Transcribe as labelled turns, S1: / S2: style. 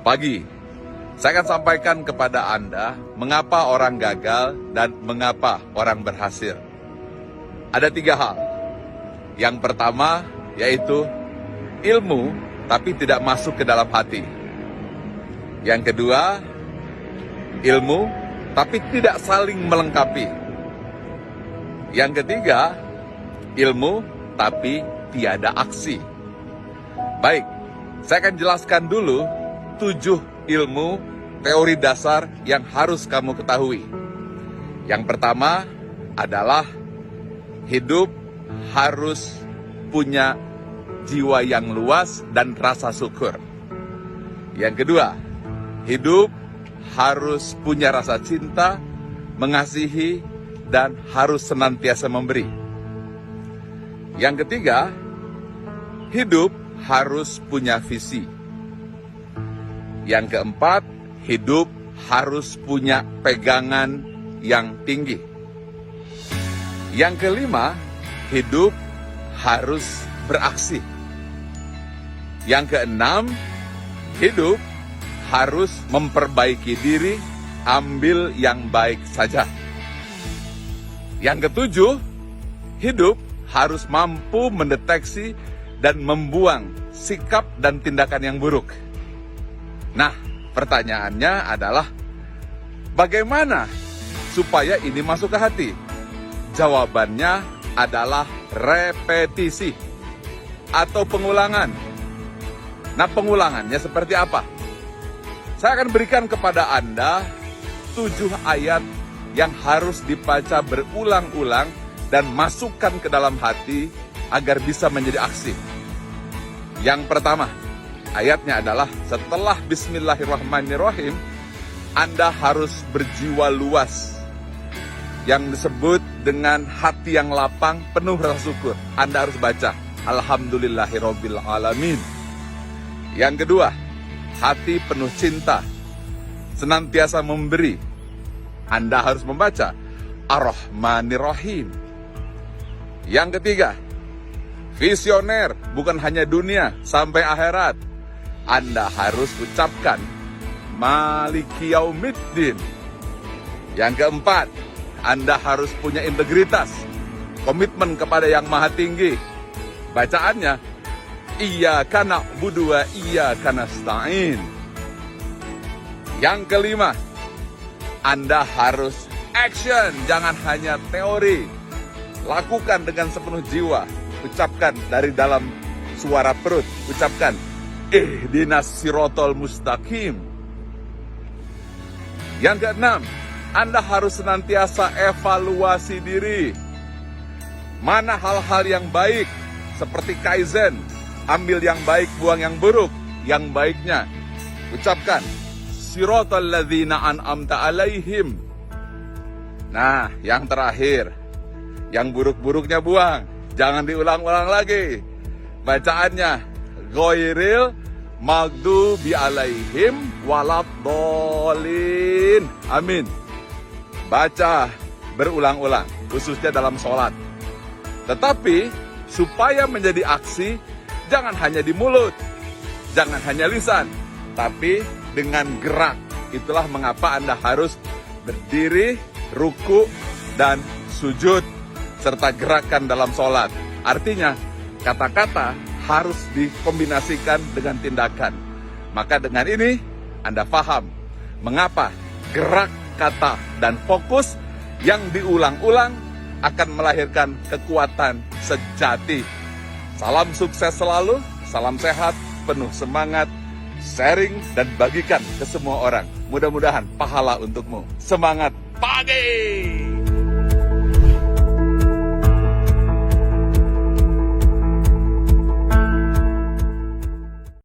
S1: Pagi, saya akan sampaikan kepada Anda mengapa orang gagal dan mengapa orang berhasil. Ada 3 hal. Yang pertama yaitu ilmu tapi tidak masuk ke dalam hati. Yang kedua, ilmu tapi tidak saling melengkapi. Yang ketiga, ilmu tapi tiada aksi. Baik, saya akan jelaskan dulu 7 ilmu teori dasar yang harus kamu ketahui. Yang pertama adalah hidup harus punya jiwa yang luas dan rasa syukur. Yang kedua, hidup harus punya rasa cinta, mengasihi, dan harus senantiasa memberi. Yang ketiga, hidup harus punya visi. Yang keempat, hidup harus punya pegangan yang tinggi. Yang kelima, hidup harus beraksi. Yang keenam, hidup harus memperbaiki diri, ambil yang baik saja. Yang ketujuh, hidup harus mampu mendeteksi dan membuang sikap dan tindakan yang buruk. Nah, pertanyaannya adalah bagaimana supaya ini masuk ke hati? Jawabannya adalah repetisi atau pengulangan. Nah, pengulangannya seperti apa? Saya akan berikan kepada Anda 7 ayat yang harus dibaca berulang-ulang dan masukkan ke dalam hati agar bisa menjadi aksi. Yang pertama, ayatnya adalah setelah Bismillahirrahmanirrahim, Anda harus berjiwa luas. Yang disebut dengan hati yang lapang, penuh rasa syukur. Anda harus baca Alhamdulillahirabbil alamin. Yang kedua, hati penuh cinta, senantiasa memberi. Anda harus membaca Ar-Rahmanir-Rahim. Yang ketiga, visioner, bukan hanya dunia, sampai akhirat. Anda harus ucapkan Maliki Yaumiddin. Yang keempat, Anda harus punya integritas, komitmen kepada yang maha tinggi. Bacaannya Iyyaka na'budu wa iyyaka nasta'in. Yang kelima, Anda harus action, jangan hanya teori. Lakukan dengan sepenuh jiwa. Ucapkan dari dalam suara perut. Ucapkan Ihdinas sirotol mustaqim. Yang keenam, Anda harus senantiasa evaluasi diri. Mana hal-hal yang baik, seperti Kaizen. Ambil yang baik, buang yang buruk. Yang baiknya, ucapkan Sirotol ladzina an'amta alaihim. Nah, yang terakhir, yang buruk-buruknya buang. Jangan diulang-ulang lagi. Bacaannya Ghairil maghdubi alaihim waladhdallin. Amin. Baca berulang-ulang, khususnya dalam sholat. Tetapi supaya menjadi aksi, jangan hanya di mulut, jangan hanya lisan, tapi dengan gerak. Itulah mengapa Anda harus berdiri, ruku, dan sujud, serta gerakan dalam sholat. Artinya, kata-kata harus dikombinasikan dengan tindakan. Maka dengan ini, Anda paham mengapa gerak, kata, dan fokus yang diulang-ulang akan melahirkan kekuatan sejati. Salam sukses selalu, salam sehat, penuh semangat, sharing dan bagikan ke semua orang. Mudah-mudahan pahala untukmu. Semangat pagi!